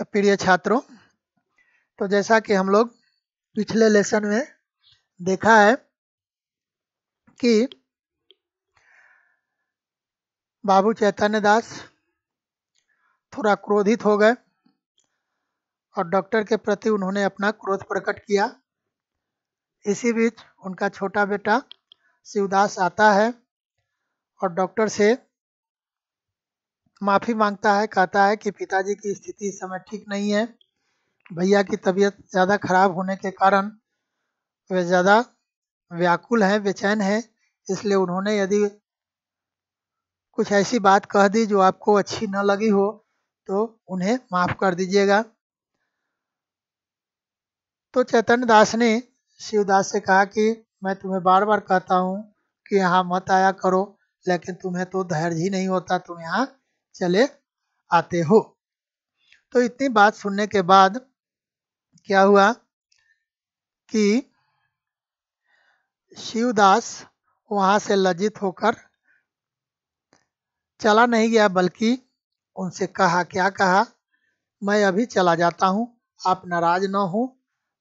प्रिय छात्रों, तो जैसा कि हम लोग पिछले लेसन में देखा है कि बाबू चैतन्य दास थोड़ा क्रोधित हो गए और डॉक्टर के प्रति उन्होंने अपना क्रोध प्रकट किया। इसी बीच उनका छोटा बेटा शिवदास आता है और डॉक्टर से माफ़ी मांगता है, कहता है कि पिताजी की स्थिति इस समय ठीक नहीं है। भैया की तबीयत ज़्यादा खराब होने के कारण वे ज़्यादा व्याकुल हैं, बेचैन हैं, इसलिए उन्होंने यदि कुछ ऐसी बात कह दी जो आपको अच्छी न लगी हो तो उन्हें माफ़ कर दीजिएगा। तो चैतन्य दास ने शिवदास से कहा कि मैं तुम्हें बार बार कहता हूँ कि यहाँ मत आया करो, लेकिन तुम्हें तो धैर्य ही नहीं होता, तुम यहाँ चले आते हो। तो इतनी बात सुनने के बाद क्या हुआ कि शिवदास वहाँ से लज्जित होकर चला नहीं गया, बल्कि उनसे कहा, क्या कहा, मैं अभी चला जाता हूँ, आप नाराज न हो।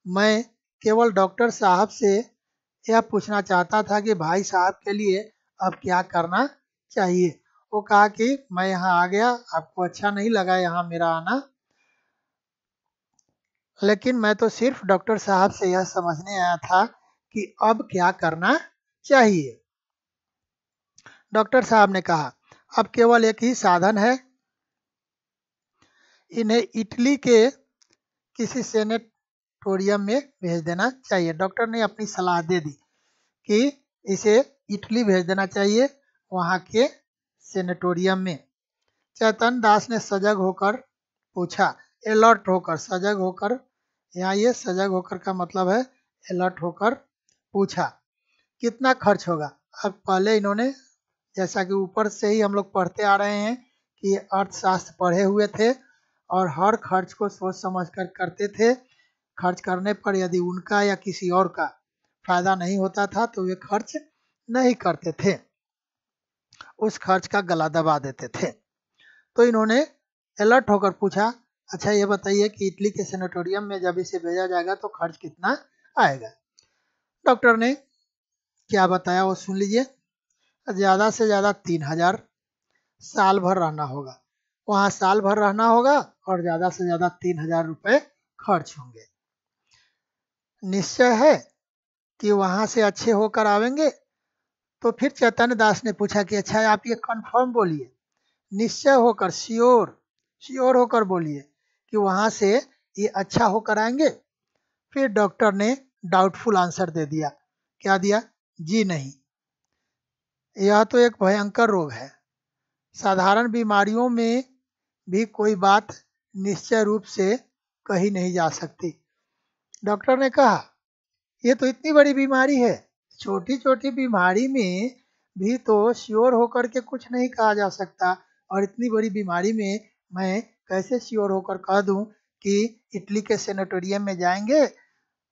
मैं केवल डॉक्टर साहब से यह पूछना चाहता था कि भाई साहब के लिए अब क्या करना चाहिए। वो कहा कि मैं यहाँ आ गया, आपको अच्छा नहीं लगा यहाँ मेरा आना, लेकिन मैं तो सिर्फ डॉक्टर साहब से यह समझने आया था कि अब क्या करना चाहिए। डॉक्टर साहब ने कहा, अब केवल एक ही साधन है, इन्हें इटली के किसी सेनेटोरियम में भेज देना चाहिए। डॉक्टर ने अपनी सलाह दे दी कि इसे इटली भेज देना चाहिए, वहाँ के सेनेटोरियम में। चैतन्य दास ने सजग होकर पूछा, अलर्ट होकर, सजग होकर, यहाँ ये सजग होकर का मतलब है अलर्ट होकर पूछा, कितना खर्च होगा। अब पहले इन्होंने, जैसा कि ऊपर से ही हम लोग पढ़ते आ रहे हैं कि अर्थशास्त्र पढ़े हुए थे और हर खर्च को सोच समझ कर करते थे। खर्च करने पर यदि उनका या किसी और का फायदा नहीं होता था तो वे खर्च नहीं करते थे, उस खर्च का गला दबा देते थे। तो इन्होंने अलर्ट होकर पूछा, अच्छा ये बताइए कि इटली के सेनेटोरियम में जब इसे भेजा जाएगा तो खर्च कितना आएगा। डॉक्टर ने क्या बताया वो सुन लीजिए। ज़्यादा से ज़्यादा 3,000, साल भर रहना होगा, वहाँ साल भर रहना होगा और ज़्यादा से ज़्यादा 3,000 रुपये खर्च होंगे। निश्चय है कि वहाँ से अच्छे होकर आवेंगे। तो फिर चैतन्य दास ने पूछा कि अच्छा आप ये कंफर्म बोलिए, निश्चय होकर, श्योर होकर बोलिए कि वहाँ से ये अच्छा होकर आएंगे। फिर डॉक्टर ने डाउटफुल आंसर दे दिया। क्या दिया? जी नहीं, यह तो एक भयंकर रोग है, साधारण बीमारियों में भी कोई बात निश्चय रूप से कही नहीं जा सकती। डॉक्टर ने कहा, ये तो इतनी बड़ी बीमारी है, छोटी छोटी बीमारी में भी तो श्योर होकर के कुछ नहीं कहा जा सकता, और इतनी बड़ी बीमारी में मैं कैसे श्योर होकर कह दूं कि इटली के सेनेटोरियम में जाएंगे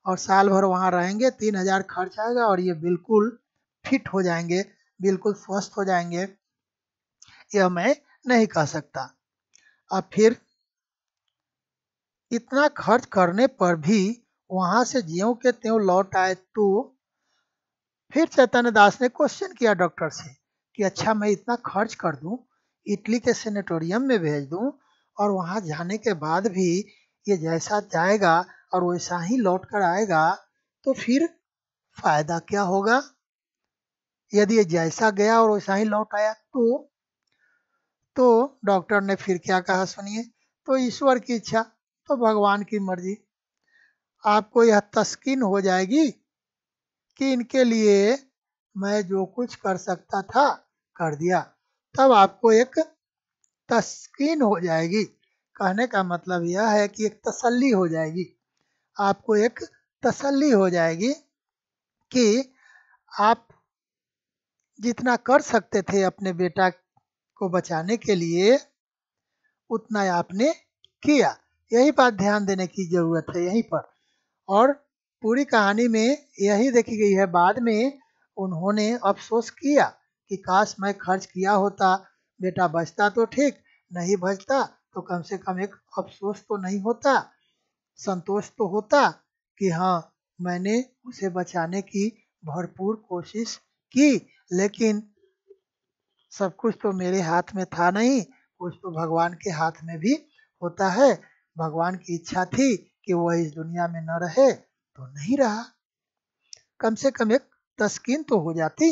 और साल भर वहाँ रहेंगे, 3,000 खर्च आएगा और ये बिल्कुल फिट हो जाएंगे, बिल्कुल स्वस्थ हो जाएंगे, यह मैं नहीं कह सकता। अब फिर इतना खर्च करने पर भी वहां से ज्यों के त्यों लौट आए तो फिर चैतन्य दास ने क्वेश्चन किया डॉक्टर से कि अच्छा मैं इतना खर्च कर दूं, इटली के सेनेटोरियम में भेज दूं और वहां जाने के बाद भी ये जैसा जाएगा और वैसा ही लौट कर आएगा तो फिर फायदा क्या होगा? यदि ये जैसा गया और वैसा ही लौट आया तो डॉक्टर ने फिर क्या कहा सुनिए। तो ईश्वर की इच्छा, तो भगवान की मर्जी, आपको यह तस्कीन हो जाएगी कि इनके लिए मैं जो कुछ कर सकता था कर दिया, तब आपको एक तस्कीन हो जाएगी। कहने का मतलब यह है कि एक तसल्ली हो जाएगी, आपको एक तसल्ली हो जाएगी कि आप जितना कर सकते थे अपने बेटा को बचाने के लिए उतना आपने किया। यही बात ध्यान देने की जरूरत है यहीं पर, और पूरी कहानी में यही देखी गई है। बाद में उन्होंने अफसोस किया कि काश मैं खर्च किया होता, बेटा बचता तो ठीक, नहीं बचता तो कम से कम एक अफसोस तो नहीं होता, संतोष तो होता कि हाँ मैंने उसे बचाने की भरपूर कोशिश की, लेकिन सब कुछ तो मेरे हाथ में था नहीं, कुछ तो भगवान के हाथ में भी होता है। भगवान की इच्छा थी कि वह इस दुनिया में न रहे तो नहीं रहा, कम से कम एक तस्कीन तो हो जाती।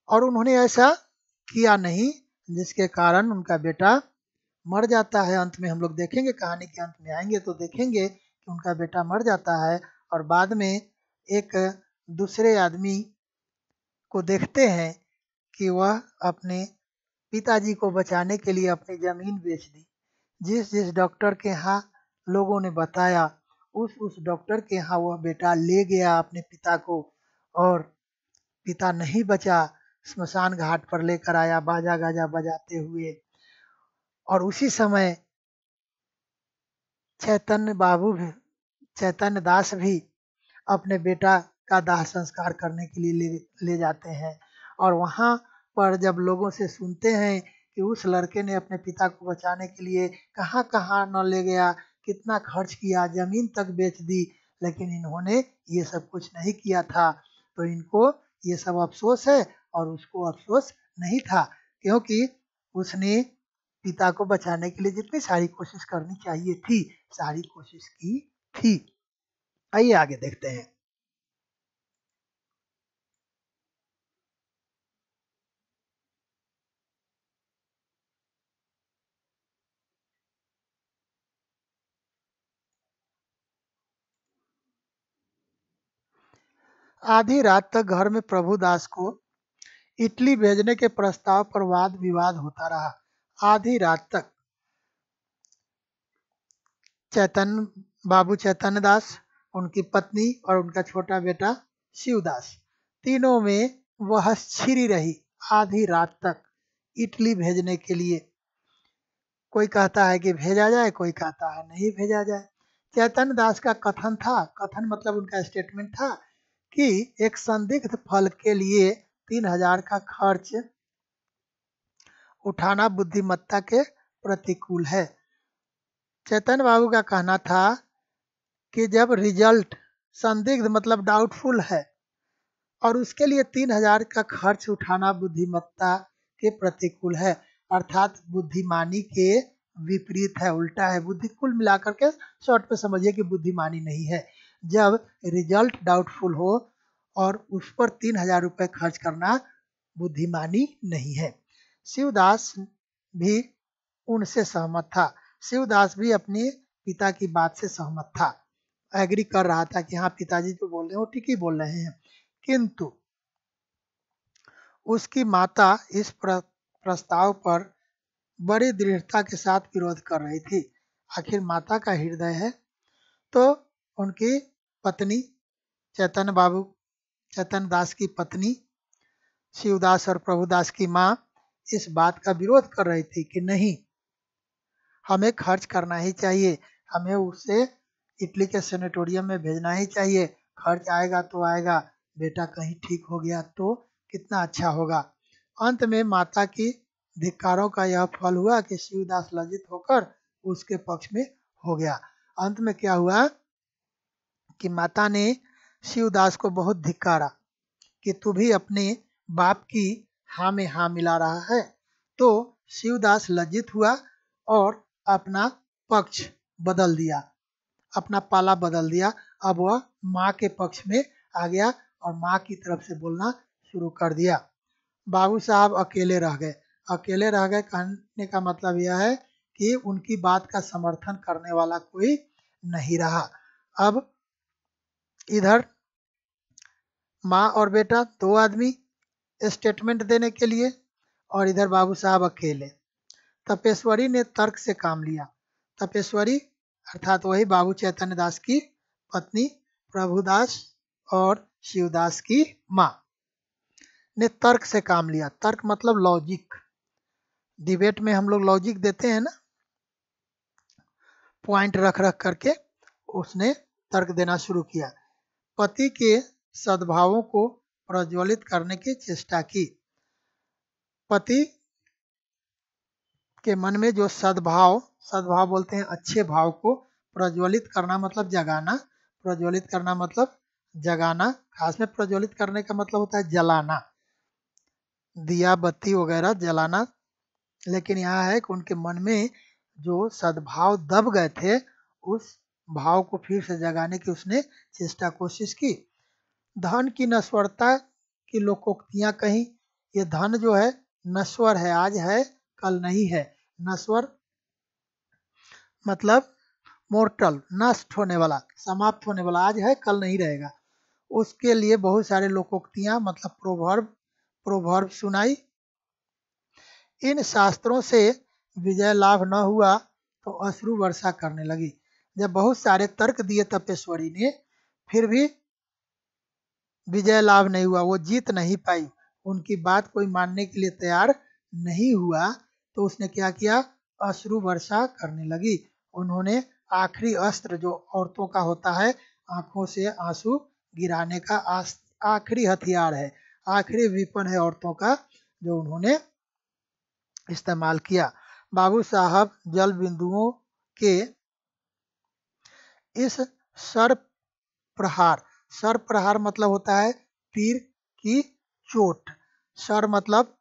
और उन्होंने ऐसा किया नहीं, जिसके कारण उनका बेटा मर जाता है। अंत में हम लोग देखेंगे, कहानी के अंत में आएंगे तो देखेंगे कि उनका बेटा मर जाता है और बाद में एक दूसरे आदमी को देखते हैं कि वह अपने पिताजी को बचाने के लिए अपनी जमीन बेच दी। जिस जिस डॉक्टर के यहाँ लोगों ने बताया, उस डॉक्टर के यहाँ वह बेटा ले गया अपने पिता को, और पिता नहीं बचा। स्मशान घाट पर लेकर आया बाजा गाजा बजाते हुए, और उसी समय चैतन्य बाबू भी, चैतन्य दास भी अपने बेटा का दाह संस्कार करने के लिए ले जाते हैं। और वहाँ पर जब लोगों से सुनते हैं कि उस लड़के ने अपने पिता को बचाने के लिए कहाँ कहाँ न ले गया, कितना खर्च किया, जमीन तक बेच दी, लेकिन इन्होंने ये सब कुछ नहीं किया था, तो इनको ये सब अफसोस है और उसको अफसोस नहीं था, क्योंकि उसने पिता को बचाने के लिए जितनी सारी कोशिश करनी चाहिए थी, सारी कोशिश की थी। आइए आगे देखते हैं। आधी रात तक घर में प्रभुदास को इटली भेजने के प्रस्ताव पर वाद विवाद होता रहा। आधी रात तक चैतन्य दास, उनकी पत्नी और उनका छोटा बेटा शिवदास, तीनों में बहस छिड़ी रही आधी रात तक इटली भेजने के लिए। कोई कहता है कि भेजा जाए, कोई कहता है नहीं भेजा जाए। चैतन्य दास का कथन था, कथन मतलब उनका स्टेटमेंट था कि एक संदिग्ध फल के लिए 3,000 का खर्च उठाना बुद्धिमत्ता के प्रतिकूल है। चैतन्य बाबू का कहना था कि जब रिजल्ट संदिग्ध मतलब डाउटफुल है और उसके लिए 3,000 का खर्च उठाना बुद्धिमत्ता के प्रतिकूल है, अर्थात बुद्धिमानी के विपरीत है, उल्टा है। बुद्धि कुल मिलाकर के शॉर्ट पे समझिए कि बुद्धिमानी नहीं है। जब रिजल्ट डाउटफुल हो और उस पर 3,000 रुपये खर्च करना बुद्धिमानी नहीं है। शिवदास भी उनसे सहमत था। शिवदास भी अपने पिता की बात से सहमत था, एग्री कर रहा था कि हाँ पिताजी जो बोल रहे हैं वो ठीक ही बोल रहे हैं। किंतु उसकी माता इस प्रस्ताव पर बड़ी दृढ़ता के साथ विरोध कर रही थी। आखिर माता का हृदय है, तो उनकी पत्नी चैतन्य दास की पत्नी शिवदास और प्रभुदास की माँ इस बात का विरोध कर रही थी कि नहीं, हमें खर्च करना ही चाहिए, हमें उसे इटली के सेनेटोरियम में भेजना ही चाहिए। खर्च आएगा तो आएगा, बेटा कहीं ठीक हो गया तो कितना अच्छा होगा। अंत में माता की धिक्कारों का यह फल हुआ कि शिवदास लज्जित होकर उसके पक्ष में हो गया। अंत में क्या हुआ कि माता ने शिवदास को बहुत धिक्कारा कि तू भी अपने बाप की हाँ में हाँ मिला रहा है। तो शिवदास लज्जित हुआ और अपना पक्ष बदल दिया, अपना पाला बदल दिया। अब वह माँ के पक्ष में आ गया और माँ की तरफ से बोलना शुरू कर दिया। बाबू साहब अकेले रह गए। अकेले रह गए कहने का मतलब यह है कि उनकी बात का समर्थन करने वाला कोई नहीं रहा। अब इधर माँ और बेटा दो आदमी स्टेटमेंट देने के लिए, और इधर बाबू साहब अकेले। तपेश्वरी ने तर्क से काम लिया। तपेश्वरी अर्थात वही बाबू चैतन्य दास की पत्नी प्रभुदास और शिवदास की माँ ने तर्क से काम लिया। तर्क मतलब लॉजिक। डिबेट में हम लोग लॉजिक देते हैं ना, पॉइंट रख रख करके उसने तर्क देना शुरू किया। पति के सद्भावों को प्रज्वलित करने की चेष्टा की। पति के मन में जो सद्भाव, सद्भाव बोलते हैं अच्छे भाव को प्रज्वलित करना मतलब जगाना, प्रज्वलित करना मतलब जगाना, खास में प्रज्वलित करने का मतलब होता है जलाना, दिया बत्ती वगैरह जलाना। लेकिन यहाँ है कि उनके मन में जो सद्भाव दब गए थे उस भाव को फिर से जगाने की उसने चेष्टा कोशिश की। धन की नश्वरता की लोकोक्तियां कहीं, ये धन जो है नश्वर है, आज है कल नहीं है। नश्वर मतलब मोर्टल, नष्ट होने वाला, समाप्त होने वाला, आज है कल नहीं रहेगा। उसके लिए बहुत सारे लोकोक्तियां मतलब प्रोवर्ब, प्रोवर्ब सुनाई। इन शास्त्रों से विजय लाभ न हुआ तो अश्रु वर्षा करने लगी। जब बहुत सारे तर्क दिए तपेश्वरी ने, फिर भी विजय लाभ नहीं हुआ, वो जीत नहीं पाई, उनकी बात कोई मानने के लिए तैयार नहीं हुआ, तो उसने क्या किया, अश्रु वर्षा करने लगी। उन्होंने आखिरी अस्त्र जो औरतों का होता है, आंखों से आंसू गिराने का आखिरी हथियार है, आखिरी विपन है औरतों का, जो उन्होंने इस्तेमाल किया। बाबू साहब जल बिंदुओं के इस सर प्रहार, सर प्रहार मतलब होता है तीर की चोट, सर मतलब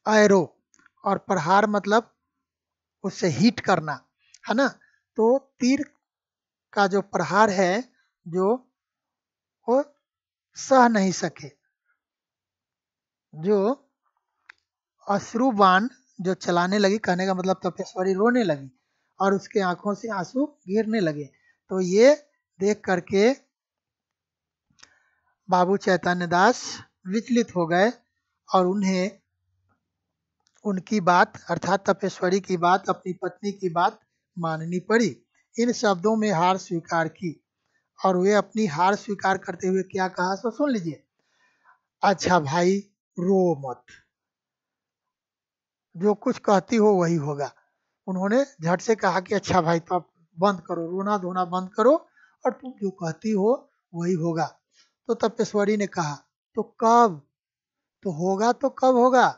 एरो और प्रहार मतलब उससे हिट करना, है ना। तो तीर का जो प्रहार है जो वो सह नहीं सके, जो अश्रुबाण जो चलाने लगी, कहने का मतलब तपेश्वरी रोने लगी और उसके आंखों से आंसू गिरने लगे। तो ये देख करके बाबू चैतन्य दास विचलित हो गए और उन्हें उनकी बात अर्थात तपेश्वरी की बात, अपनी पत्नी की बात माननी पड़ी। इन शब्दों में हार स्वीकार की और वे अपनी हार स्वीकार करते हुए क्या कहा सो सुन लीजिए। अच्छा भाई रो मत, जो कुछ कहती हो वही होगा। उन्होंने झट से कहा कि अच्छा भाई तो आप बंद करो, रोना धोना बंद करो और तुम जो कहती हो वही होगा। तो तपेश्वरी ने कहा तो कब, तो होगा तो कब होगा।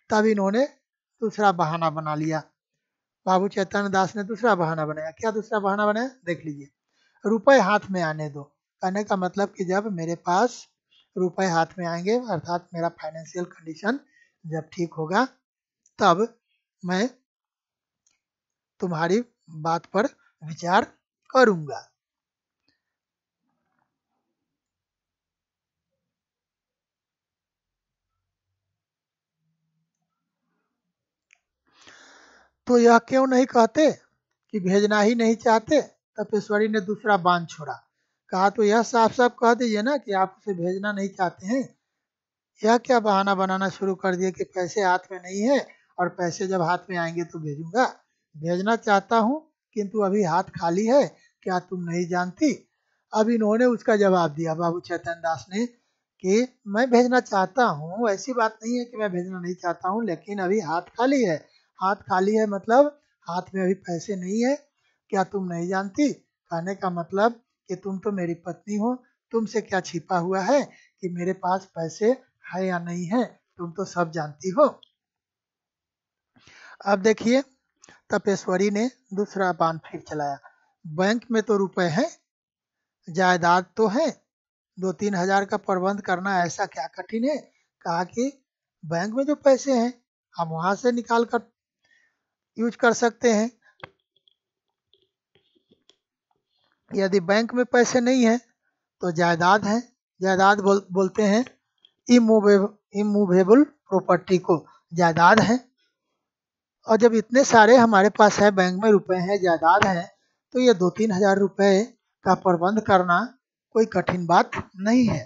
तब इन्होंने दूसरा बहाना बना लिया। बाबू चैतन्य दास ने दूसरा बहाना बनाया। क्या दूसरा बहाना बनाया, देख लीजिए। रुपए हाथ में आने दो, कहने का मतलब कि जब मेरे पास रुपए हाथ में आएंगे अर्थात मेरा फाइनेंशियल कंडीशन जब ठीक होगा तब मैं तुम्हारी बात पर विचार करूंगा। तो यह क्यों नहीं कहते कि भेजना ही नहीं चाहते। तपेश्वरी ने दूसरा बांध छोड़ा, कहा तो यह साफ साफ कह दीजिए ना कि आप उसे भेजना नहीं चाहते हैं। यह क्या बहाना बनाना शुरू कर दिए कि पैसे हाथ में नहीं है और पैसे जब हाथ में आएंगे तो भेजूंगा। भेजना चाहता हूँ किंतु अभी हाथ खाली है, क्या तुम नहीं जानती। अब इन्होंने उसका जवाब दिया बाबू चैतन्य दास ने कि मैं भेजना चाहता हूँ, ऐसी बात नहीं है कि मैं भेजना नहीं चाहता हूँ, लेकिन अभी हाथ खाली है। हाथ खाली है मतलब हाथ में अभी पैसे नहीं है, क्या तुम नहीं जानती। कहने का मतलब कि तुम तो मेरी पत्नी हो, तुमसे क्या छिपा हुआ है कि मेरे पास पैसे है या नहीं है, तुम तो सब जानती हो। अब देखिए तपेश्वरी ने दूसरा बाण फिर चलाया। बैंक में तो रुपए हैं, जायदाद तो है, 2-3 हजार का प्रबंध करना ऐसा क्या कठिन है। कहा कि बैंक में जो पैसे हैं हम वहां से निकाल कर यूज कर सकते हैं। यदि बैंक में पैसे नहीं है तो जायदाद है, जायदाद बोलते हैं इमूवेबल प्रॉपर्टी को, जायदाद है। और जब इतने सारे हमारे पास है, बैंक में रुपए हैं, जायदाद है, तो ये 2-3 हजार रुपए का प्रबंध करना कोई कठिन बात नहीं है।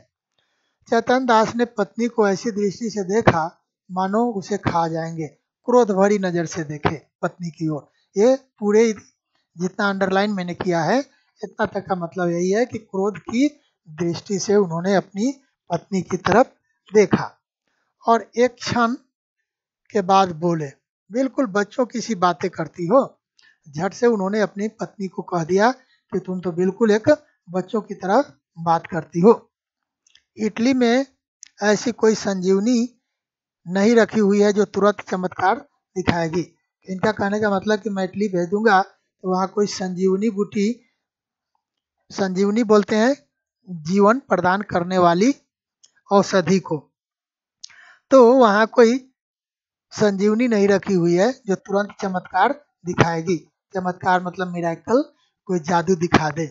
चैतन्य दास ने पत्नी को ऐसी दृष्टि से देखा मानो उसे खा जाएंगे, क्रोध भरी नजर से देखे पत्नी की ओर। ये पूरे जितना अंडरलाइन मैंने किया है इतना तक का मतलब यही है कि क्रोध की दृष्टि से उन्होंने अपनी पत्नी की तरफ देखा और एक क्षण के बाद बोले, बिल्कुल बच्चों की सी बातें करती हो। झट से उन्होंने अपनी पत्नी को कह दिया कि तुम तो बिल्कुल एक बच्चों की तरह बात करती हो। इटली में ऐसी कोई संजीवनी नहीं रखी हुई है जो तुरंत चमत्कार दिखाएगी। इनका कहने का मतलब कि मैं इटली भेज दूंगा तो वहाँ कोई संजीवनी बूटी, संजीवनी बोलते हैं जीवन प्रदान करने वाली औषधि को, तो वहाँ कोई संजीवनी नहीं रखी हुई है जो तुरंत चमत्कार दिखाएगी। चमत्कार मतलब मिरेकल, कोई जादू दिखा दे।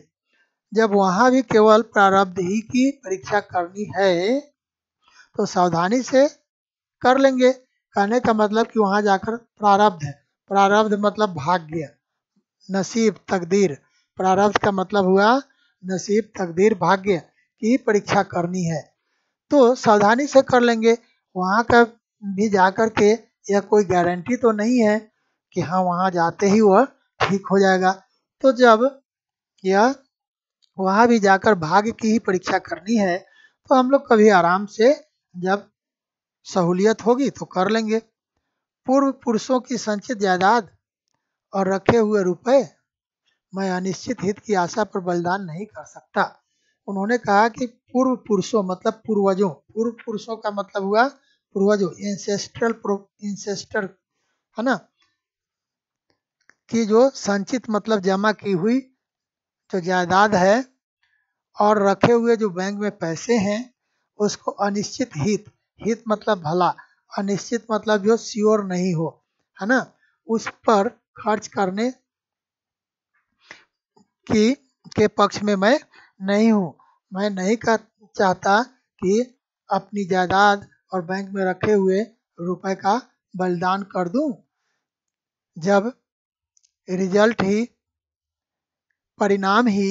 जब वहाँ भी केवल प्रारब्ध ही की परीक्षा करनी है तो सावधानी से कर लेंगे। कहने का मतलब कि वहाँ जाकर प्रारब्ध है, प्रारब्ध मतलब भाग्य, नसीब, तकदीर। प्रारब्ध का मतलब हुआ नसीब, तकदीर, भाग्य की परीक्षा करनी है तो सावधानी से कर लेंगे। वहाँ का भी जा कर के यह कोई गारंटी तो नहीं है कि हाँ वहाँ जाते ही वह ठीक हो जाएगा। तो जब यह वहाँ भी जाकर भाग्य की ही परीक्षा करनी है तो हम लोग कभी आराम से जब सहूलियत होगी तो कर लेंगे। पूर्व पुरुषों की संचित जायदाद और रखे हुए रुपए मैं अनिश्चित हित की आशा पर बलिदान नहीं कर सकता। उन्होंने कहा कि पूर्व पुरुषों मतलब पूर्वजों, पूर्व पुरुषों का मतलब हुआ पूर्वजों, इंसेस्टर है ना, कि जो संचित मतलब जमा की हुई जो जायदाद है और रखे हुए जो बैंक में पैसे हैं उसको अनिश्चित हित, हित मतलब भला, अनिश्चित मतलब जो श्योर नहीं हो, है ना, उस पर खर्च करने की के पक्ष में मैं नहीं हूँ। मैं नहीं कर चाहता कि अपनी जायदाद और बैंक में रखे हुए रुपए का बलिदान कर दूं जब रिजल्ट ही, परिणाम ही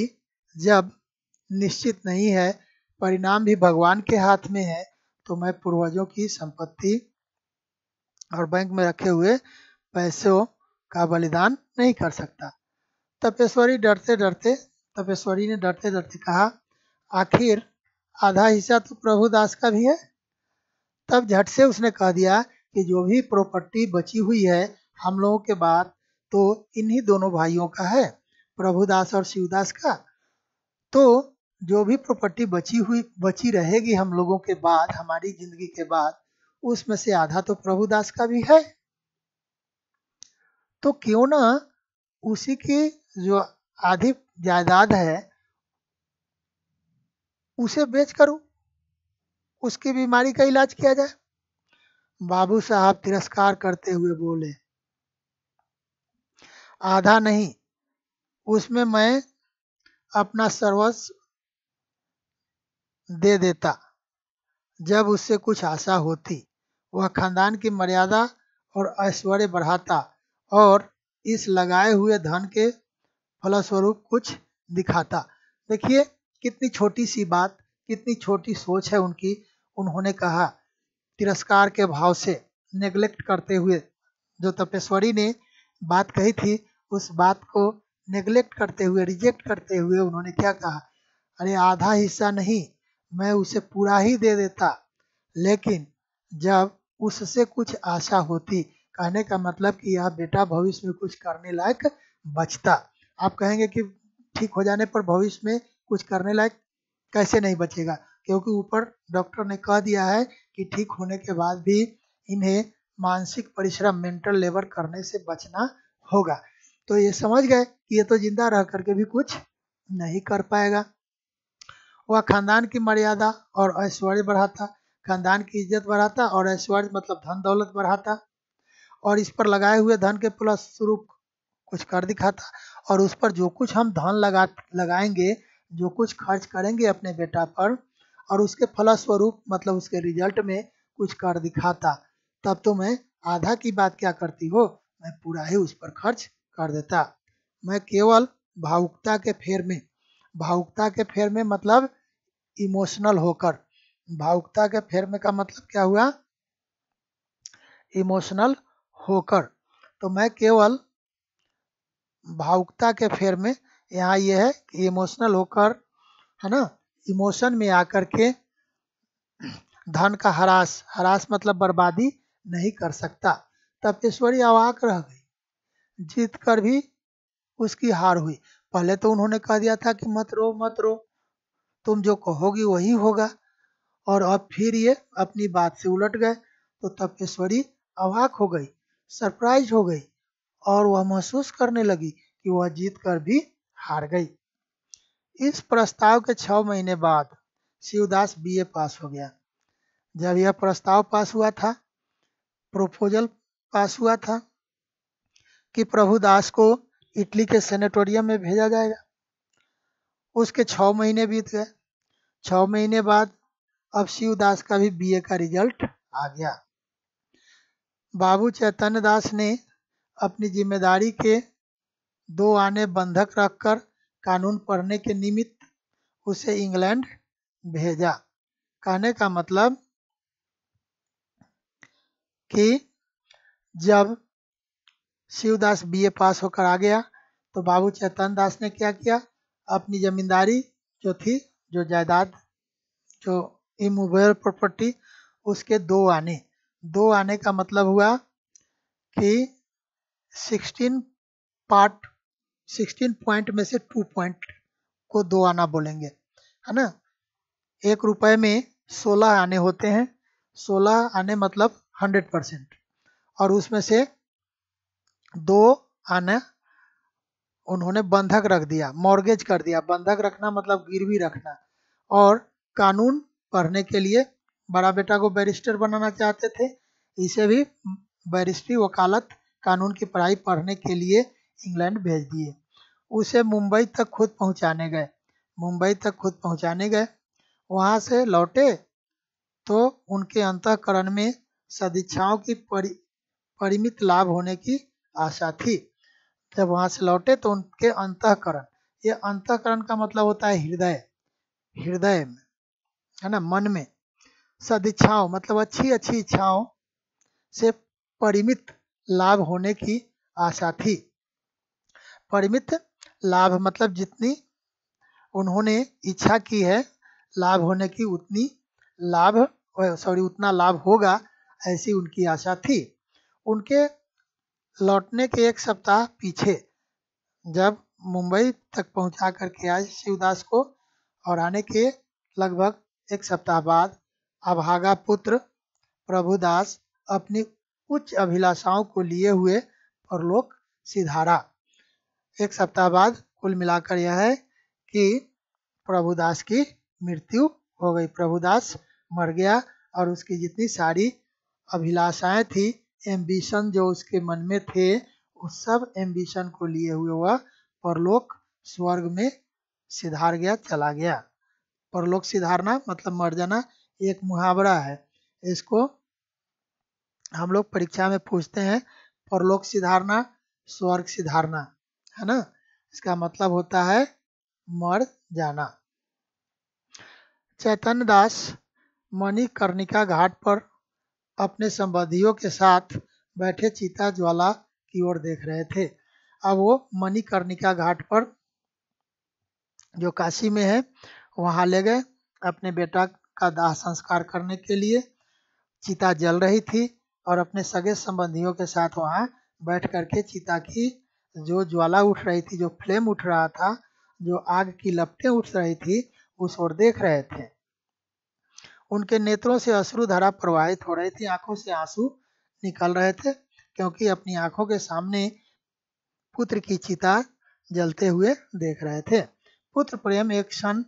जब निश्चित नहीं है, परिणाम भी भगवान के हाथ में है, तो मैं पूर्वजों की संपत्ति और बैंक में रखे हुए पैसों का बलिदान नहीं कर सकता। तपेश्वरी डरते डरते तपेश्वरी ने डरते डरते कहा, आखिर आधा हिस्सा तो प्रभुदास का भी है। तब झट से उसने कह दिया कि जो भी प्रॉपर्टी बची हुई है हम लोगों के बाद तो इन्हीं दोनों भाइयों का है, प्रभुदास और शिवदास का। तो जो भी प्रॉपर्टी बची रहेगी हम लोगों के बाद, हमारी जिंदगी के बाद, उसमें से आधा तो प्रभुदास का भी है। तो क्यों ना उसी की जो आधी जायदाद है उसे बेच कर उसकी बीमारी का इलाज किया जाए। बाबू साहब तिरस्कार करते हुए बोले, आधा नहीं, उसमें मैं अपना सर्वस्व दे देता जब उससे कुछ आशा होती। वह खानदान की मर्यादा और ऐश्वर्य बढ़ाता और इस लगाए हुए धन के फलस्वरूप कुछ दिखाता। देखिए कितनी छोटी सी बात, कितनी छोटी सोच है उनकी। उन्होंने कहा तिरस्कार के भाव से, नेग्लेक्ट करते हुए, जो तपेश्वरी ने बात कही थी उस बात को नेग्लेक्ट करते हुए, रिजेक्ट करते हुए उन्होंने क्या कहा, अरे आधा हिस्सा नहीं, मैं उसे पूरा ही दे देता, लेकिन जब उससे कुछ आशा होती। कहने का मतलब कि यह बेटा भविष्य में कुछ करने लायक बचता। आप कहेंगे कि ठीक हो जाने पर भविष्य में कुछ करने लायक कैसे नहीं बचेगा, क्योंकि ऊपर डॉक्टर ने कह दिया है कि ठीक होने के बाद भी इन्हें मानसिक परिश्रम, मेंटल लेबर करने से बचना होगा। तो ये समझ गए कि ये तो जिंदा रह करके भी कुछ नहीं कर पाएगा। वह खानदान की मर्यादा और ऐश्वर्य बढ़ाता, खानदान की इज्जत बढ़ाता और ऐश्वर्य मतलब धन दौलत बढ़ाता, और इस पर लगाए हुए धन के प्लस स्वरूप कुछ कर दिखाता। और उस पर जो कुछ हम धन लगाएंगे, जो कुछ खर्च करेंगे अपने बेटा पर, और उसके फलस्वरूप मतलब उसके रिजल्ट में कुछ कर दिखाता, तब तो मैं आधा की बात क्या करती हो, मैं पूरा ही उस पर खर्च कर देता। मैं केवल भावुकता के फेर में, भावुकता के फेर में मतलब इमोशनल होकर, भावुकता के फेर में का मतलब क्या हुआ, इमोशनल होकर, तो मैं केवल भावुकता के फेर में, यहाँ ये है कि इमोशनल होकर, है ना, इमोशन में आकर के धन का हरास, हरास मतलब बर्बादी नहीं कर सकता। तपेश्वरी अवाक रह गई, जीत कर भी उसकी हार हुई। पहले तो उन्होंने कह दिया था कि मत रो मत रो, तुम जो कहोगी वही होगा, और अब फिर ये अपनी बात से उलट गए। तो तपेश्वरी अवाक हो गई, सरप्राइज हो गई और वह महसूस करने लगी कि वह जीत कर भी हार गई। इस प्रस्ताव के 6 महीने बाद शिवदास बीए पास हो गया। जब यह प्रस्ताव पास हुआ था, प्रोपोजल पास हुआ था कि प्रभुदास को इटली के सेनेटोरियम में भेजा जाएगा। उसके 6 महीने बीत गए। 6 महीने बाद अब शिवदास का भी बीए का रिजल्ट आ गया। बाबू चैतन्य दास ने अपनी जिम्मेदारी के 2 आने बंधक रखकर कानून पढ़ने के निमित्त उसे इंग्लैंड भेजा। कहने का मतलब कि जब शिवदास बीए पास होकर आ गया तो बाबू चैतन्य दास ने क्या किया, अपनी जमींदारी जो थी, जो जायदाद, जो इमूवेबल प्रॉपर्टी, उसके 2 आने का मतलब हुआ कि 16 पॉइंट में से 2 पॉइंट को 2 आना बोलेंगे, है ना। 1 रुपए में 16 आने होते हैं। 16 आने मतलब 100%, और उसमें से 2 आना उन्होंने बंधक रख दिया, मॉर्गेज कर दिया। बंधक रखना मतलब गिरवी रखना। और कानून पढ़ने के लिए बड़ा बेटा को बैरिस्टर बनाना चाहते थे, इसे भी बैरिस्ट्री, वकालत, कानून की पढ़ाई पढ़ने के लिए इंग्लैंड भेज दिए। उसे मुंबई तक खुद पहुंचाने गए। वहां से लौटे तो उनके अंतःकरण में सदिच्छाओं की परिमित लाभ होने की आशा थी। जब वहां से लौटे तो उनके अंतःकरण, ये अंतःकरण का मतलब होता है हृदय में, है ना, मन में। सदिच्छाओं मतलब अच्छी इच्छाओं से परिमित लाभ होने की आशा थी। परिमित लाभ मतलब जितनी उन्होंने इच्छा की है लाभ होने की, उतना लाभ होगा, ऐसी उनकी आशा थी। उनके लौटने के 1 सप्ताह पीछे जब मुंबई तक पहुंचा करके आए शिवदास को, और आने के लगभग 1 सप्ताह बाद अभागा पुत्र प्रभुदास अपनी उच्च अभिलाषाओं को लिए हुए परलोक सिधारा। 1 सप्ताह बाद कुल मिलाकर यह है कि प्रभुदास की मृत्यु हो गई। प्रभुदास मर गया और उसकी जितनी सारी अभिलाषाएं थी, एम्बिशन जो उसके मन में थे, उस सब एम्बिशन को लिए हुए वह परलोक स्वर्ग में सिधार गया, चला गया। परलोक सिधारना मतलब मर जाना एक मुहावरा है। इसको हम लोग परीक्षा में पूछते हैं, परलोक सिधारना, स्वर्ग सिधारना, है ना। इसका मतलब होता है मर जाना। चैतन्य दास मणिकर्णिका घाट पर अपने संबंधियों के साथ बैठे चिता ज्वाला की ओर देख रहे थे। अब वो मणिकर्णिका घाट पर जो काशी में है वहां ले गए अपने बेटा का दाह संस्कार करने के लिए। चिता जल रही थी और अपने सगे संबंधियों के साथ वहां बैठ करके चिता की जो ज्वाला उठ रही थी, जो फ्लेम उठ रहा था, जो आग की लपटें उठ रही थी, उस ओर देख रहे थे। उनके नेत्रों से अश्रुधारा प्रवाहित हो रही थी, आंखों से आंसू निकल रहे थे, क्योंकि अपनी आंखों के सामने पुत्र की चिता जलते हुए देख रहे थे। पुत्र प्रेम एक क्षण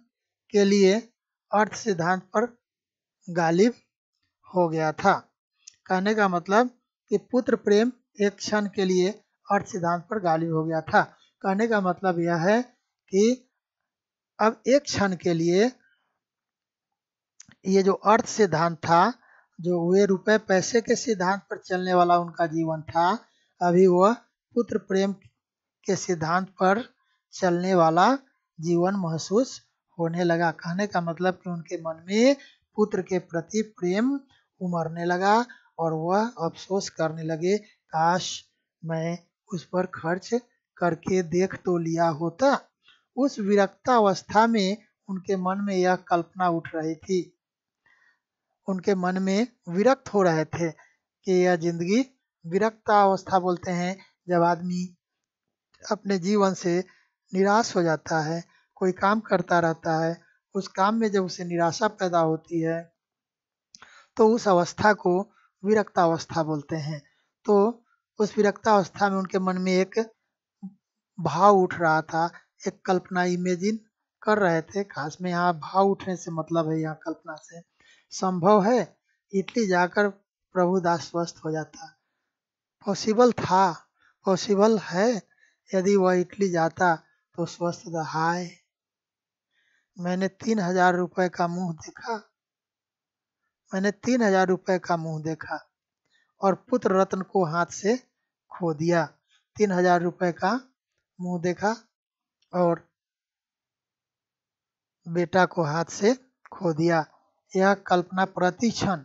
के लिए अर्थ सिद्धांत पर गालिब हो गया था। कहने का मतलब कि पुत्र प्रेम एक क्षण के लिए अर्थ सिद्धांत पर गालिब हो गया था। कहने का मतलब यह है कि अब एक क्षण के लिए ये जो अर्थ सिद्धांत था, जो वे रुपए पैसे के सिद्धांत पर चलने वाला उनका जीवन था, अभी वह पुत्र प्रेम के सिद्धांत पर चलने वाला जीवन महसूस होने लगा। कहने का मतलब कि उनके मन में पुत्र के प्रति प्रेम उमड़ने लगा और वह अफसोस करने लगे, काश मैं उस पर खर्च करके देख तो लिया होता। उस विरक्तावस्था में उनके मन में यह कल्पना उठ रही थी, उनके मन में विरक्त हो रहे थे कि यह जिंदगी, विरक्तावस्था बोलते हैं जब आदमी अपने जीवन से निराश हो जाता है, कोई काम करता रहता है, उस काम में जब उसे निराशा पैदा होती है तो उस अवस्था को विरक्तावस्था बोलते हैं। तो उस विरक्तावस्था में उनके मन में एक भाव उठ रहा था, एक कल्पना इमेजिन कर रहे थे। खास में यहाँ भाव उठने से मतलब है, यहाँ कल्पना से। संभव है इटली जाकर प्रभुदास स्वस्थ हो जाता? पॉसिबल था, पॉसिबल है। यदि वह इटली जाता तो स्वस्थ हाय। मैंने 3,000 रुपए का मुंह देखा, मैंने 3,000 रुपए का मुंह देखा और पुत्र रत्न को हाथ से खो दिया। 3,000 रुपए का मुंह देखा और बेटा को हाथ से खो दिया। यह कल्पना प्रतिक्षण,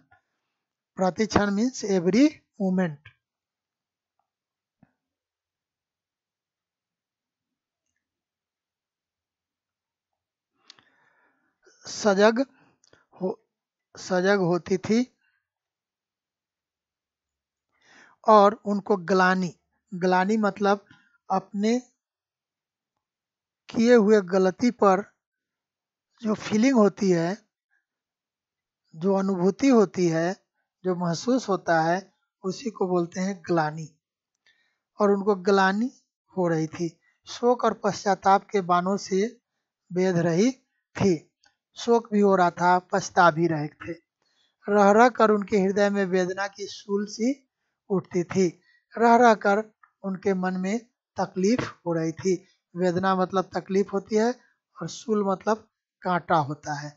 प्रतिक्षण मीन्स एवरी मोमेंट। सजग हो, सजग होती थी और उनको ग्लानि, ग्लानि मतलब अपने किए हुए गलती पर जो फीलिंग होती है, जो अनुभूति होती है, जो महसूस होता है, उसी को बोलते हैं ग्लानि। और उनको ग्लानि हो रही थी, शोक और पश्चाताप के बाणों से बेध रही थी। शोक भी हो रहा था, पछता भी रहे थे। रह रह कर उनके हृदय में वेदना की सूल सी उठती थी। रह रह कर उनके मन में तकलीफ हो रही थी। वेदना मतलब तकलीफ होती है और सूल मतलब कांटा होता है।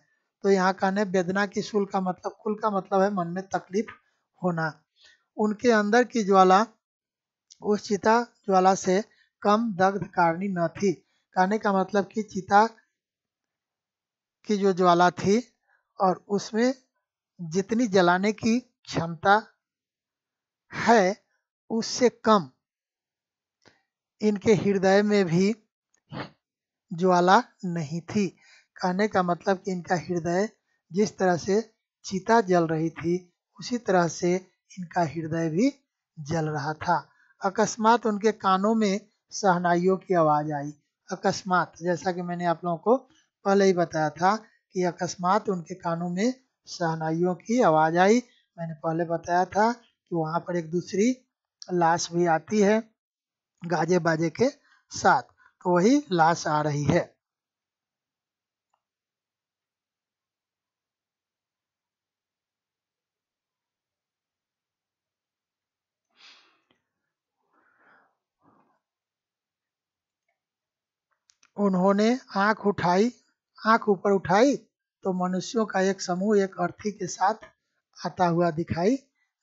तो यहाँ कहने वेदना की सूल का मतलब, कुल का मतलब है मन में तकलीफ होना। उनके अंदर की ज्वाला उस चिता ज्वाला से कम दग्ध कारणी न थी। कहने का मतलब कि चिता की जो ज्वाला थी और उसमें जितनी जलाने की क्षमता है उससे कम इनके हृदय में भी ज्वाला नहीं थी। कहने का मतलब कि इनका हृदय जिस तरह से चिता जल रही थी उसी तरह से इनका हृदय भी जल रहा था। अकस्मात उनके कानों में शहनाइयों की आवाज आई। अकस्मात, जैसा कि मैंने आप लोगों को पहले ही बताया था कि अकस्मात उनके कानों में शहनाइयों की आवाज आई। मैंने पहले बताया था कि वहां पर एक दूसरी लाश भी आती है गाजे बाजे के साथ, तो वही लाश आ रही है। उन्होंने आंख उठाई, आंख ऊपर उठाई तो मनुष्यों का एक समूह एक अर्थी के साथ आता हुआ दिखाई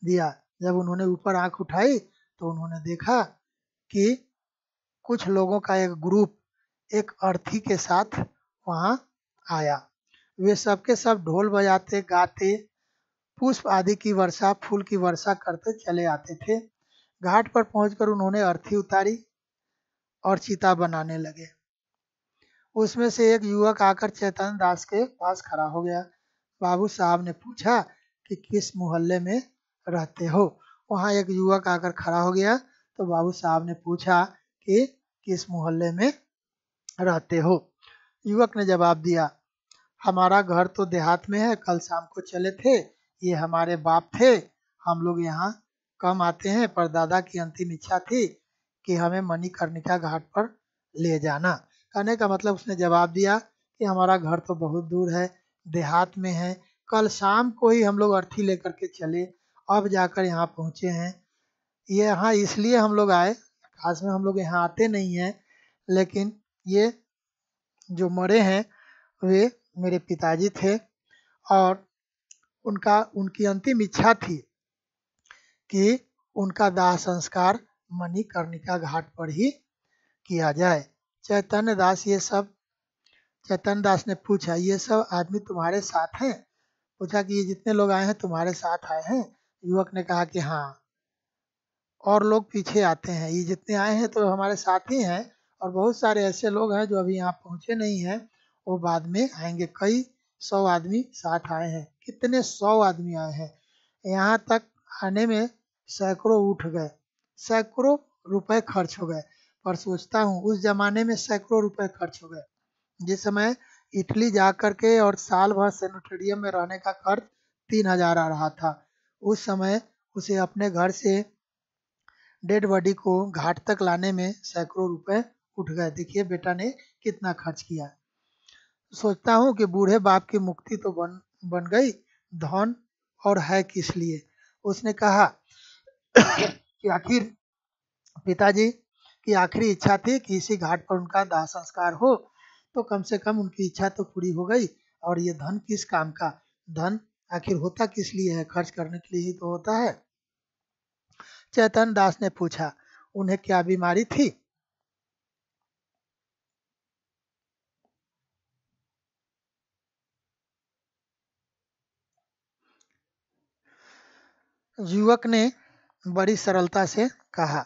दिया। जब उन्होंने ऊपर आंख उठाई तो उन्होंने देखा कि कुछ लोगों का एक ग्रुप एक अर्थी के साथ वहां आया। वे सबके सब ढोल बजाते, गाते, पुष्प आदि की वर्षा, फूल की वर्षा करते चले आते थे। घाट पर पहुंचकर उन्होंने अर्थी उतारी और चिता बनाने लगे। उसमें से एक युवक आकर चैतन्य दास के पास खड़ा हो गया। बाबू साहब ने पूछा कि किस मोहल्ले में रहते हो? वहां एक युवक आकर खड़ा हो गया तो बाबू साहब ने पूछा कि किस मोहल्ले में रहते हो? युवक ने जवाब दिया, हमारा घर तो देहात में है, कल शाम को चले थे, ये हमारे बाप थे, हम लोग यहाँ कम आते हैं, पर दादा की अंतिम इच्छा थी कि हमें मणिकर्णिका घाट पर ले जाना। कहने का मतलब उसने जवाब दिया कि हमारा घर तो बहुत दूर है, देहात में है, कल शाम को ही हम लोग अर्थी लेकर के चले, अब जाकर यहाँ पहुँचे हैं। ये यहाँ इसलिए हम लोग आए, खास में हम लोग यहाँ आते नहीं हैं, लेकिन ये जो मरे हैं वे मेरे पिताजी थे और उनकी अंतिम इच्छा थी कि उनका दाह संस्कार मणिकर्णिका घाट पर ही किया जाए। चैतन्य दास ये सब चैतन्य दास ने पूछा, ये सब आदमी तुम्हारे साथ हैं? पूछा कि ये जितने लोग आए हैं तुम्हारे साथ आए हैं? युवक ने कहा कि हाँ, और लोग पीछे आते हैं, ये जितने आए हैं तो हमारे साथ ही हैं, और बहुत सारे ऐसे लोग हैं जो अभी यहाँ पहुंचे नहीं हैं, वो बाद में आएंगे। कई 100 आदमी साथ आए हैं। कितने 100 आदमी आए हैं? यहाँ तक आने में सैकड़ों उठ गए, सैकड़ों रुपए खर्च हो गए। पर सोचता हूँ उस जमाने में सैकड़ों रुपए खर्च हो गए। जिस समय इटली जा कर के और साल भर सेनेटोरियम में रहने का खर्च 3,000 आ रहा था, उस समय उसे अपने घर से डेड बॉडी को घाट तक लाने में सैकड़ों रुपए उठ गए। देखिए बेटा ने कितना खर्च किया। सोचता हूँ कि बूढ़े बाप की मुक्ति तो बन गई, धन और है किस लिए। उसने कहा कि आखिर पिताजी की आखिरी इच्छा थी कि इसी घाट पर उनका दाह संस्कार हो, तो कम से कम उनकी इच्छा तो पूरी हो गई। और ये धन किस काम का? धन आखिर होता किस लिए है? खर्च करने के लिए ही तो होता है। चैतन्य दास ने पूछा, उन्हें क्या बीमारी थी? युवक ने बड़ी सरलता से कहा,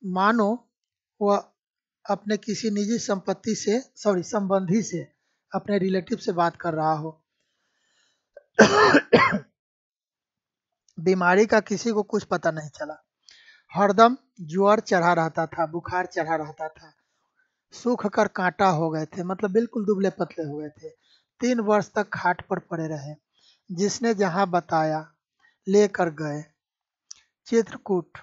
मानो वह अपने किसी निजी संबंधी से, अपने रिलेटिव से बात कर रहा हो। बीमारी का किसी को कुछ पता नहीं चला। हरदम ज्वर चढ़ा रहता था, बुखार चढ़ा रहता था, सूख कर कांटा हो गए थे, मतलब बिल्कुल दुबले पतले हो गए थे। 3 वर्ष तक खाट पर पड़े रहे। जिसने जहां बताया लेकर गए, चित्रकूट,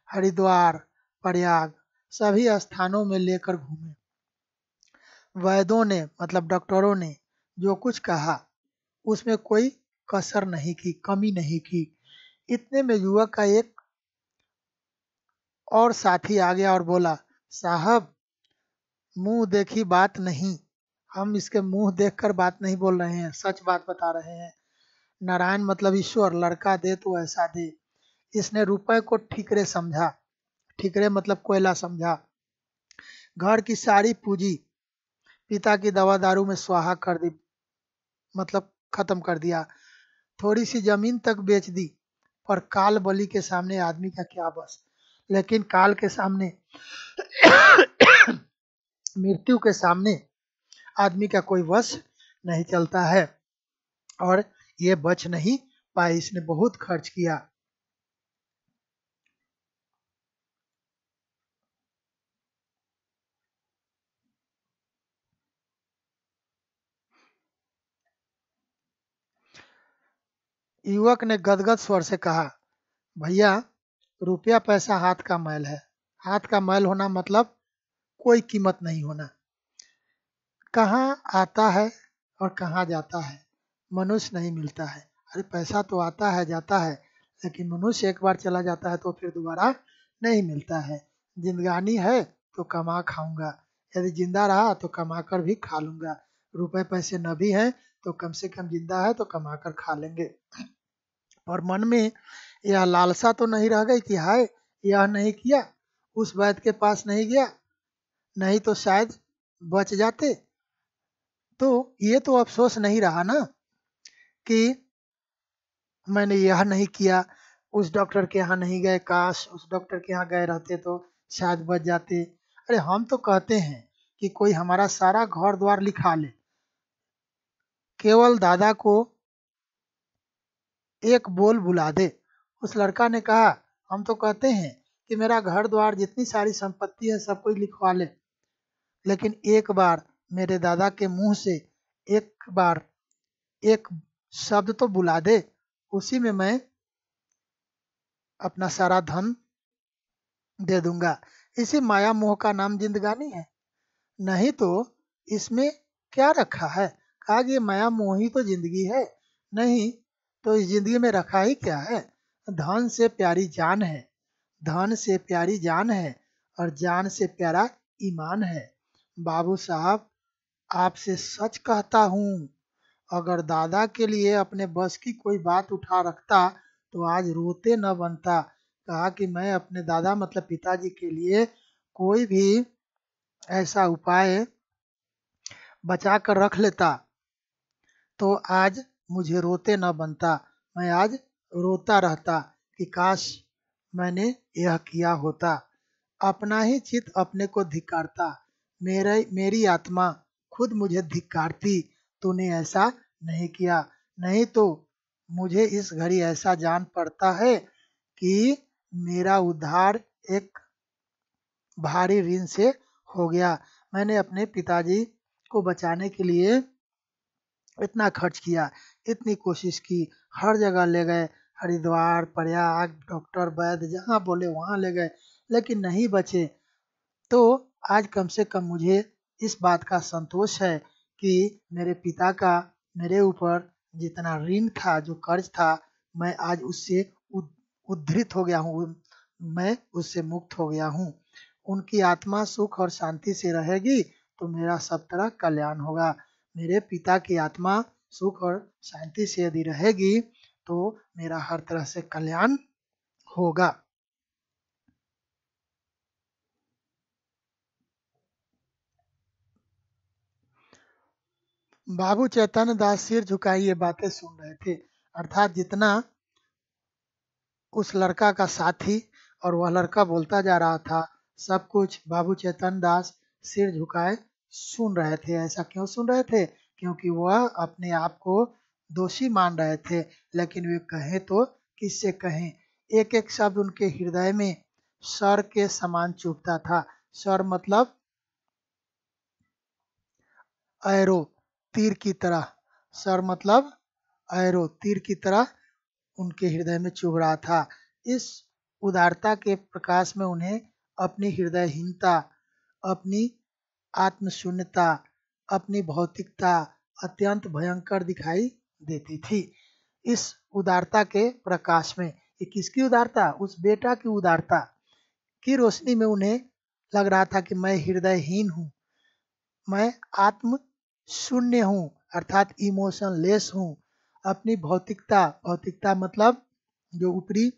हरिद्वार, प्रयाग, सभी स्थानों में लेकर घूमे। वैद्यों ने, मतलब डॉक्टरों ने जो कुछ कहा उसमें कोई कसर नहीं की, कमी नहीं की। इतने में युवक का एक और साथी आ गया और बोला, साहब मुंह देखी बात नहीं, हम इसके मुंह देखकर बात नहीं बोल रहे हैं, सच बात बता रहे हैं। नारायण मतलब ईश्वर लड़का दे तो ऐसा दे। इसने रुपए को ठीकरे समझा, ठीकरे मतलब कोयला समझा। घर की सारी पूंजी पिता की दवा दारू में स्वाहा कर दी, मतलब खत्म कर दिया। थोड़ी सी जमीन तक बेच दी, पर काल बलि के सामने आदमी का क्या बस। लेकिन काल के सामने मृत्यु के सामने आदमी का कोई वश नहीं चलता है। और ये बच नहीं पाई, इसने बहुत खर्च किया। युवक ने गदगद स्वर से कहा, भैया रुपया पैसा हाथ का मैल है। हाथ का मैल होना मतलब कोई कीमत नहीं होना। कहाँ आता है और कहाँ जाता है, मनुष्य नहीं मिलता है। अरे पैसा तो आता है जाता है, लेकिन मनुष्य एक बार चला जाता है तो फिर दोबारा नहीं मिलता है। जिंदगानी है तो कमा खाऊंगा, यदि जिंदा रहा तो कमा कर भी खा लूंगा। रुपए पैसे न भी हैं तो कम से कम जिंदा है तो कमा कर खा लेंगे। और मन में यह लालसा तो नहीं रह गई कि हाय यह नहीं किया, उस वैद्य के पास नहीं गया, नहीं तो शायद बच जाते। तो ये तो अफसोस नहीं रहा ना कि मैंने यह नहीं किया, उस डॉक्टर के यहाँ नहीं गए, काश उस डॉक्टर के यहाँ गए रहते तो शायद बच जाते। अरे हम तो कहते हैं कि कोई हमारा सारा घर द्वार लिखा ले, केवल दादा को एक बोल बुला दे। उस लड़का ने कहा, हम तो कहते हैं कि मेरा घर द्वार जितनी सारी संपत्ति है सब कुछ लिखवा ले, लेकिन एक बार मेरे दादा के मुंह से एक बार एक शब्द तो बुला दे, उसी में मैं अपना सारा धन दे दूंगा। इसी माया मोह का नाम जिंदगानी है, नहीं तो इसमें क्या रखा है? कहा कि ये माया मोह ही तो जिंदगी है, नहीं तो इस जिंदगी में रखा ही क्या है? धन से प्यारी जान है, धन से प्यारी जान है, और जान से प्यारा ईमान है। बाबू साहब आपसे सच कहता हूँ, अगर दादा के लिए अपने बस की कोई बात उठा रखता तो आज रोते न बनता। कहा कि मैं अपने दादा मतलब पिताजी के लिए कोई भी ऐसा उपाय बचा कर रख लेता तो आज मुझे रोते न बनता। मैं आज रोता रहता कि काश मैंने यह किया होता। अपना ही चित्त अपने को धिक्कारता, मेरी आत्मा खुद मुझे धिक्कारती, तूने ऐसा नहीं किया, नहीं तो मुझे इस घड़ी ऐसा जान पड़ता है कि मेरा उद्धार एक भारी ऋण से हो गया। मैंने अपने पिताजी को बचाने के लिए इतना खर्च किया, इतनी कोशिश की, हर जगह ले गए, हरिद्वार, प्रयाग, डॉक्टर, वैद्य जहाँ बोले वहाँ ले गए, लेकिन नहीं बचे। तो आज कम से कम मुझे इस बात का संतोष है कि मेरे पिता का मेरे ऊपर जितना ऋण था, जो कर्ज था, मैं आज उससे उद्धृत हो गया हूँ, मैं उससे मुक्त हो गया हूँ। उनकी आत्मा सुख और शांति से रहेगी तो मेरा सब तरह कल्याण होगा। मेरे पिता की आत्मा सुख और शांति से यदि रहेगी तो मेरा हर तरह से कल्याण होगा। बाबू चैतन्य दास सिर झुकाए ये बातें सुन रहे थे। अर्थात जितना उस लड़का का साथी और वह लड़का बोलता जा रहा था, सब कुछ बाबू चैतन्य दास सिर झुकाए सुन रहे थे। ऐसा क्यों सुन रहे थे? क्योंकि वह अपने आप को दोषी मान रहे थे, लेकिन वे कहें तो किससे कहें। एक एक शब्द उनके हृदय में सर के समान चुभता था। सर मतलब एरो, तीर की तरह। सर मतलब एरो, तीर की तरह उनके हृदय में चुभ रहा था। इस उदारता के प्रकाश में उन्हें अपनी हृदयहीनता, अपनी आत्मशून्यता, अपनी भौतिकता अत्यंत भयंकर दिखाई देती थी। इस उदारता के प्रकाश में, ये किसकी उदारता? उस बेटा की उदारता की रोशनी में उन्हें लग रहा था कि मैं हृदयहीन हूँ, मैं आत्म शून्य हूँ, अर्थात इमोशनलेस हूँ। अपनी भौतिकता, भौतिकता मतलब जो ऊपरी,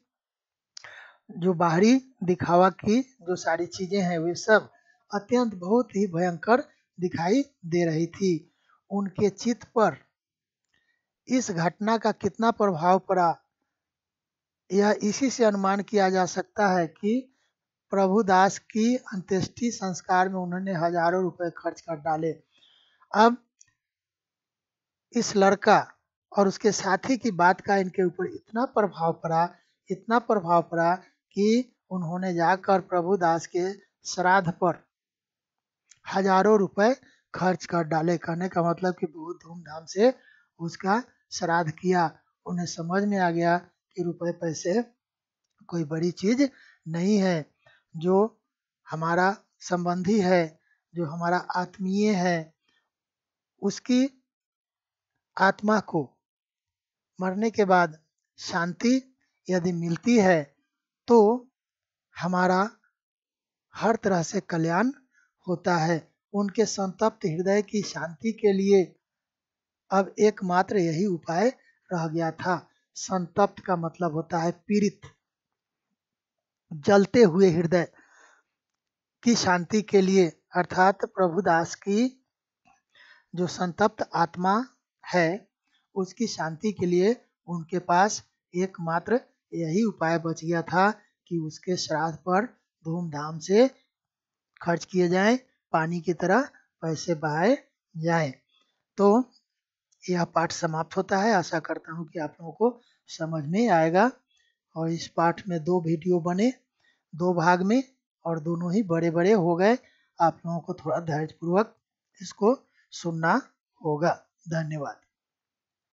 जो बाहरी दिखावा की जो सारी चीजें हैं, वे सब अत्यंत बहुत ही भयंकर दिखाई दे रही थी। उनके चित्त पर इस घटना का कितना प्रभाव पड़ा, यह इसी से अनुमान किया जा सकता है कि प्रभुदास की अंत्येष्टि संस्कार में उन्होंने हजारों रुपए खर्च कर डाले। अब इस लड़का और उसके साथी की बात का इनके ऊपर इतना प्रभाव पड़ा, इतना प्रभाव पड़ा कि उन्होंने जाकर प्रभुदास के श्राद्ध पर हजारों रुपए खर्च कर डाले। कहने का मतलब कि बहुत धूमधाम से उसका श्राद्ध किया। उन्हें समझ में आ गया कि रुपए पैसे कोई बड़ी चीज नहीं है। जो हमारा संबंधी है, जो हमारा आत्मीय है, उसकी आत्मा को मरने के बाद शांति यदि मिलती है तो हमारा हर तरह से कल्याण होता है। उनके संतप्त हृदय की शांति के लिए अब एकमात्र यही उपाय रह गया था। संतप्त का मतलब होता है पीड़ित, जलते हुए हृदय की शांति के लिए, अर्थात प्रभुदास की जो संतप्त आत्मा है उसकी शांति के लिए उनके पास एकमात्र यही उपाय बच गया था कि उसके श्राद्ध पर धूमधाम से खर्च किए जाएं, पानी की तरह पैसे बहाए जाएं। तो यह पाठ समाप्त होता है। आशा करता हूँ कि आप लोगों को समझ में आएगा। और इस पाठ में 2 वीडियो बने, 2 भाग में, और दोनों ही बड़े बड़े हो गए। आप लोगों को थोड़ा धैर्यपूर्वक इसको सुनना होगा। धन्यवाद।